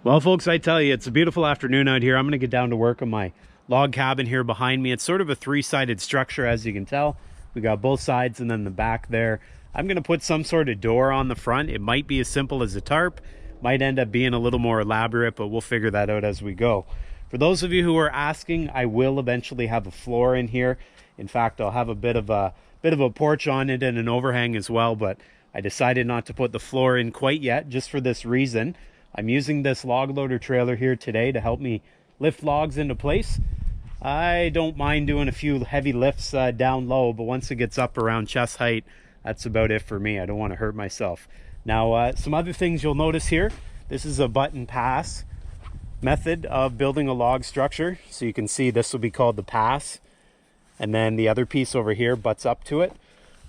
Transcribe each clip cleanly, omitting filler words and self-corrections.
Well, folks, I tell you, it's a beautiful afternoon out here. I'm going to get down to work on my log cabin here behind me. It's sort of a three-sided structure, as you can tell. We got both sides and then the back there. I'm going to put some sort of door on the front. It might be as simple as a tarp, might end up being a little more elaborate, but we'll figure that out as we go. For those of you who are asking, I will eventually have a floor in here. In fact, I'll have a bit of a porch on it and an overhang as well, but I decided not to put the floor in quite yet, just for this reason. I'm using this log loader trailer here today to help me lift logs into place. I don't mind doing a few heavy lifts down low, but once it gets up around chest height, that's about it for me. I don't want to hurt myself. Now, some other things you'll notice here. This is a button pass method of building a log structure. So you can see this will be called the pass. And then the other piece over here butts up to it.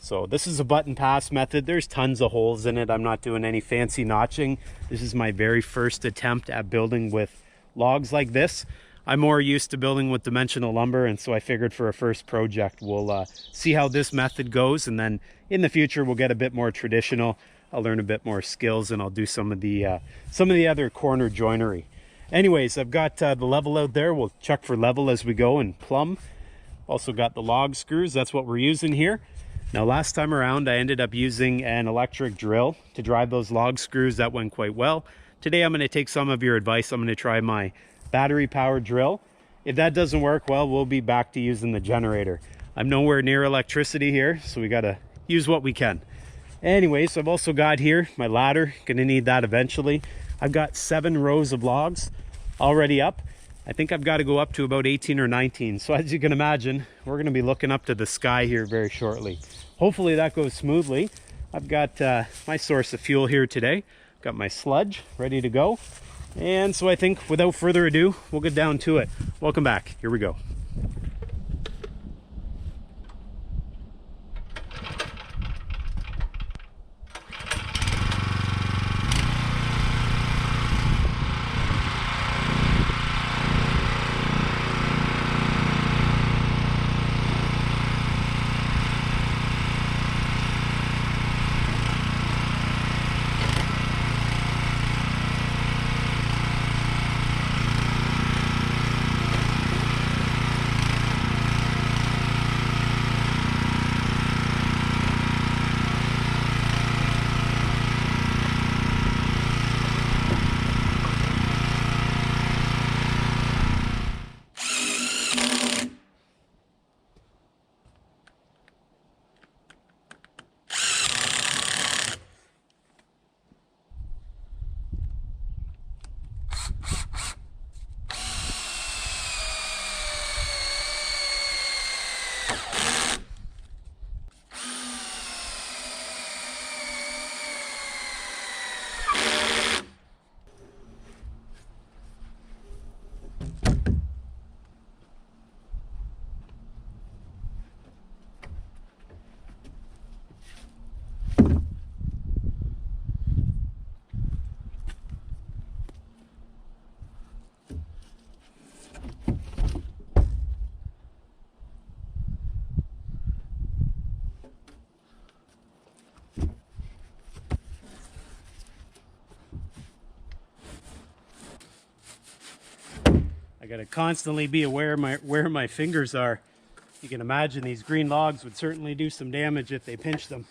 So this is a button pass method. There's tons of holes in it. I'm not doing any fancy notching. This is my very first attempt at building with logs like this. I'm more used to building with dimensional lumber, and so I figured for a first project we'll see how this method goes, and then in the future we'll get a bit more traditional. I'll learn a bit more skills and I'll do some of the other corner joinery. Anyways, I've got the level out there. We'll check for level as we go and plumb. Also got the log screws. That's what we're using here. Now, last time around, I ended up using an electric drill to drive those log screws. That went quite well. Today, I'm going to take some of your advice. I'm going to try my battery-powered drill. If that doesn't work, well, we'll be back to using the generator. I'm nowhere near electricity here, so we got to use what we can. Anyways, I've also got here my ladder. Going to need that eventually. I've got 7 rows of logs already up. I think I've got to go up to about 18 or 19. So as you can imagine, we're going to be looking up to the sky here very shortly. Hopefully that goes smoothly. I've got my source of fuel here today. Got my sludge ready to go. And so I think without further ado, we'll get down to it. Welcome back. Here we go. I gotta constantly be aware where my fingers are. You can imagine these green logs would certainly do some damage if they pinch them.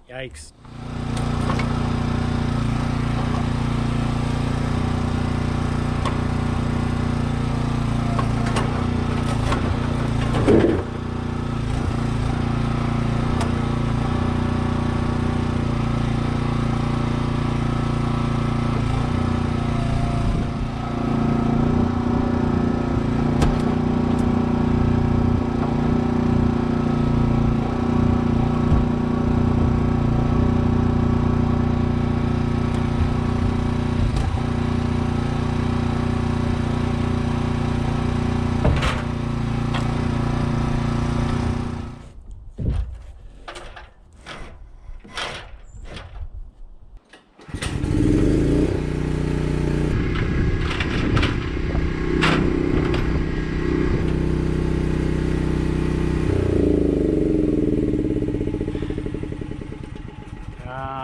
Yikes.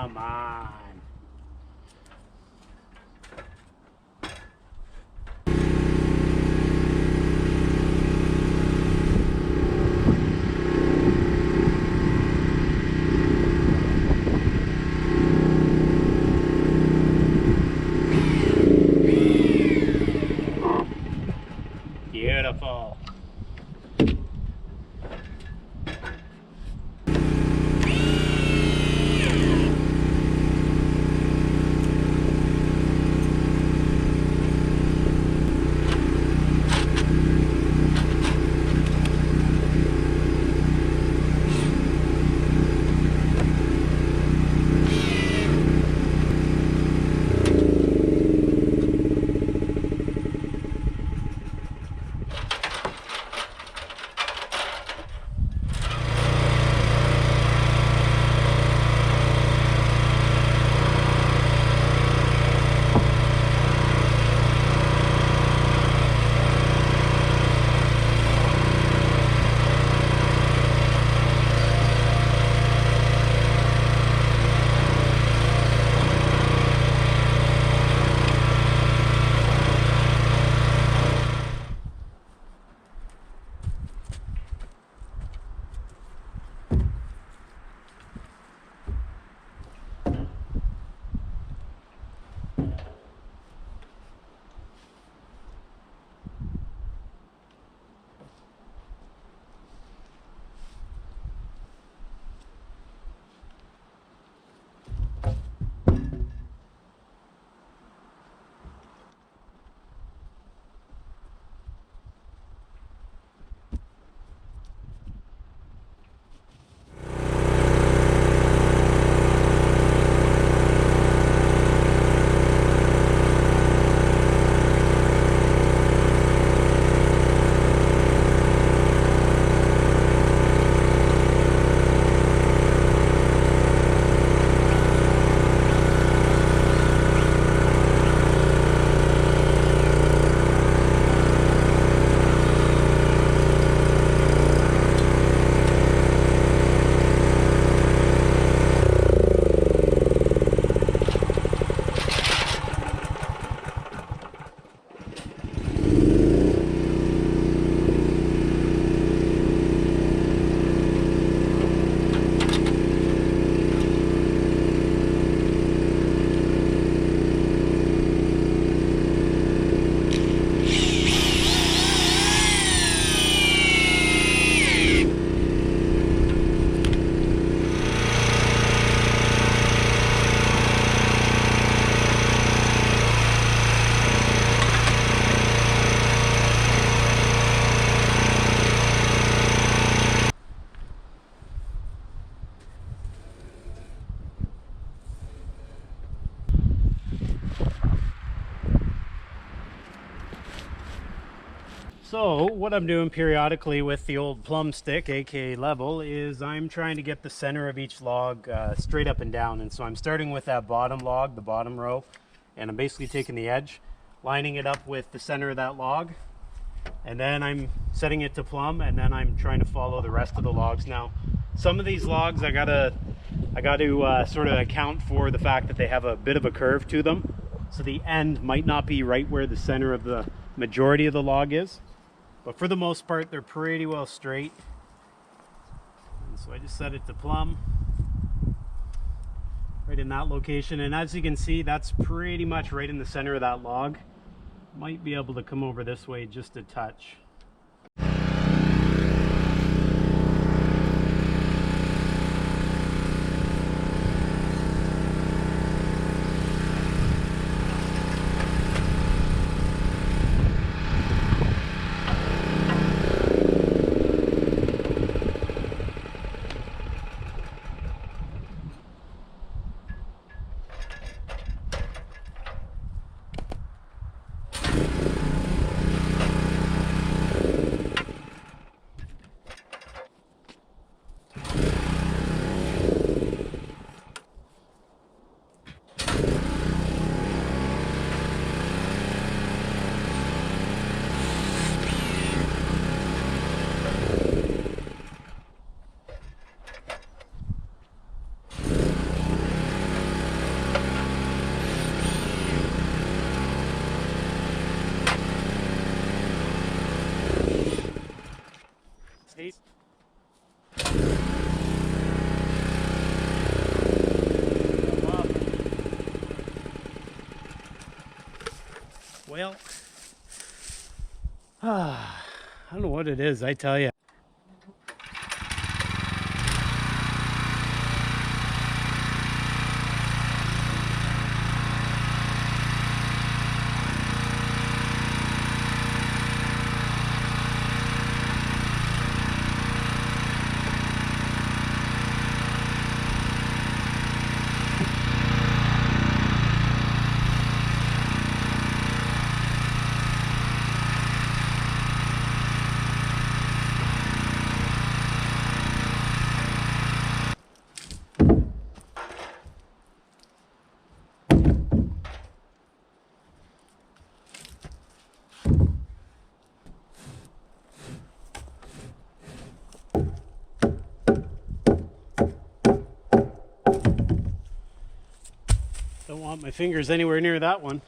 Come on. Beautiful. So what I'm doing periodically with the old plumb stick, aka level, is I'm trying to get the center of each log straight up and down. And so I'm starting with that bottom log, the bottom row, and I'm basically taking the edge, lining it up with the center of that log, and then I'm setting it to plumb, and then I'm trying to follow the rest of the logs. Now, some of these logs I got to sort of account for the fact that they have a bit of a curve to them. So the end might not be right where the center of the majority of the log is. But for the most part, they're pretty well straight. And so I just set it to plumb. right in that location. And as you can see, that's pretty much right in the center of that log. Might be able to come over this way just a touch. Well, I don't know what it is, I tell you. Don't want my fingers anywhere near that one.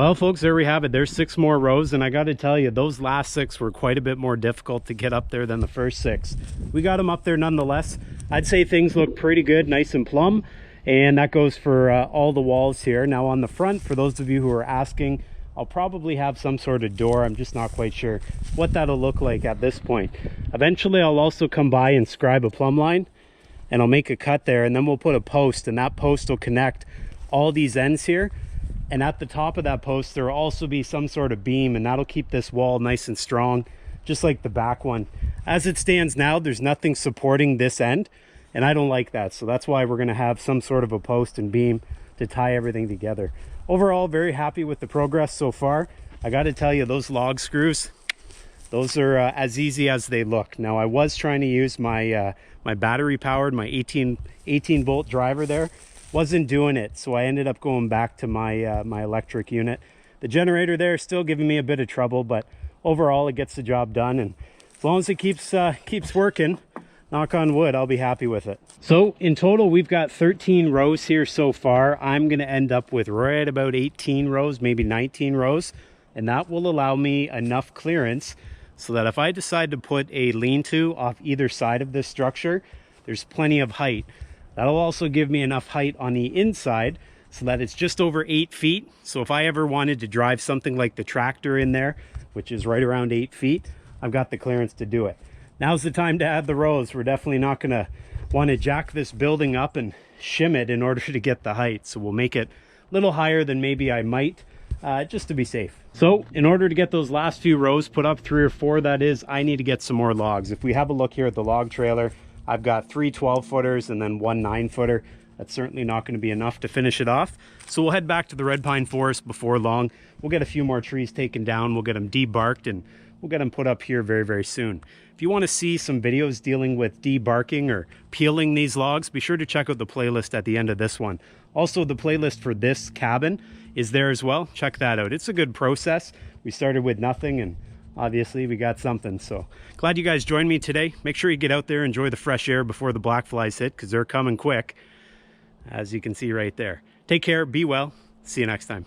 Well, folks, there we have it. There's 6 more rows, and I got to tell you, those last 6 were quite a bit more difficult to get up there than the first 6. We got them up there nonetheless. I'd say things look pretty good, nice and plumb, and that goes for all the walls here. Now on the front, for those of you who are asking, I'll probably have some sort of door. I'm just not quite sure what that'll look like at this point. Eventually, I'll also come by and scribe a plumb line, and I'll make a cut there, and then we'll put a post, and that post will connect all these ends here. And at the top of that post, there will also be some sort of beam, and that'll keep this wall nice and strong, just like the back one. As it stands now, there's nothing supporting this end, and I don't like that. So that's why we're going to have some sort of a post and beam to tie everything together. Overall, very happy with the progress so far. I got to tell you, those log screws, those are as easy as they look. Now, I was trying to use my my battery powered, my 18 volt driver there. Wasn't doing it, so I ended up going back to my my electric unit. The generator there is still giving me a bit of trouble, but overall it gets the job done, and as long as it keeps working, knock on wood, I'll be happy with it. So in total, we've got 13 rows here so far. I'm going to end up with right about 18 rows, maybe 19 rows, and that will allow me enough clearance so that if I decide to put a lean-to off either side of this structure, there's plenty of height. That'll also give me enough height on the inside so that it's just over 8 feet. So if I ever wanted to drive something like the tractor in there, which is right around 8 feet, I've got the clearance to do it. Now's the time to add the rows. We're definitely not going to want to jack this building up and shim it in order to get the height. So we'll make it a little higher than maybe I might, just to be safe. So in order to get those last few rows put up, 3 or 4 that is, I need to get some more logs. If we have a look here at the log trailer, I've got 3 12-footers and then 1 9-footer. That's certainly not going to be enough to finish it off. So we'll head back to the red pine forest before long. We'll get a few more trees taken down. We'll get them debarked, and we'll get them put up here very, very soon. If you want to see some videos dealing with debarking or peeling these logs, be sure to check out the playlist at the end of this one. Also, the playlist for this cabin is there as well. Check that out. It's a good process. We started with nothing, and obviously we got something. So glad you guys joined me today. Make sure you get out there, enjoy the fresh air before the black flies hit, because they're coming quick, as you can see right there. Take care, be well, see you next time.